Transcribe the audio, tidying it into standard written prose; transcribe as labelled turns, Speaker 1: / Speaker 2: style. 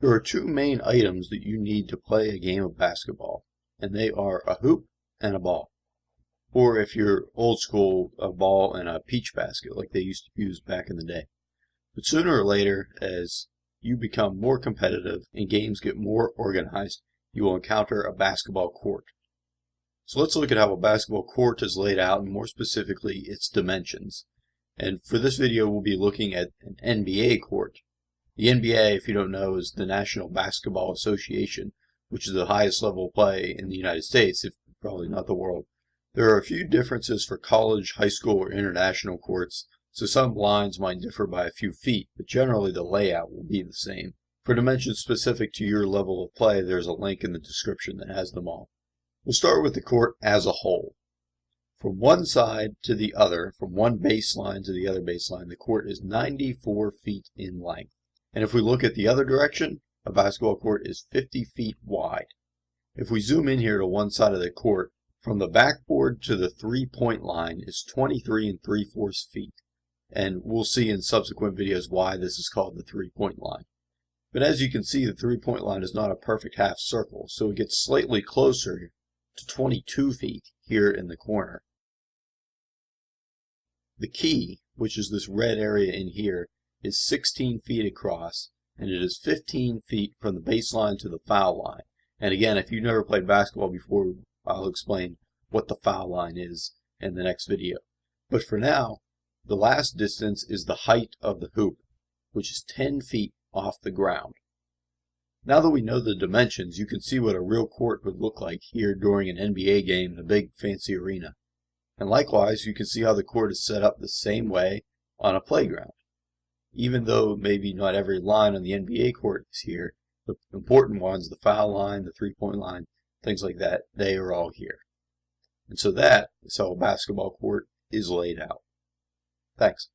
Speaker 1: There are two main items that you need to play a game of basketball, and they are a hoop and a ball. Or if you're old school, a ball and a peach basket like they used to use back in the day. But sooner or later, as you become more competitive and games get more organized, you will encounter a basketball court. So let's look at how a basketball court is laid out, and more specifically its dimensions. And for this video we'll be looking at an NBA court. The NBA, if you don't know, is the National Basketball Association, which is the highest level of play in the United States, if probably not the world. There are a few differences for college, high school, or international courts, so some lines might differ by a few feet, but generally the layout will be the same. For dimensions specific to your level of play, there's a link in the description that has them all. We'll start with the court as a whole. From one side to the other, from one baseline to the other baseline, the court is 94 feet in length. And if we look at the other direction, a basketball court is 50 feet wide. If we zoom in here to one side of the court, from the backboard to the three-point line is 23 3/4 feet. And we'll see in subsequent videos why this is called the three-point line. But as you can see, the three-point line is not a perfect half circle, so it gets slightly closer to 22 feet here in the corner. The key, which is this red area in here, is 16 feet across, and it is 15 feet from the baseline to the foul line. And again, if you've never played basketball before, I'll explain what the foul line is in the next video. But for now, the last distance is the height of the hoop, which is 10 feet off the ground. Now that we know the dimensions, you can see what a real court would look like here during an NBA game in a big fancy arena. And likewise, you can see how the court is set up the same way on a playground. Even though maybe not every line on the NBA court is here, the important ones, the foul line, the three-point line, things like that, they are all here. And so that is how a basketball court is laid out. Thanks.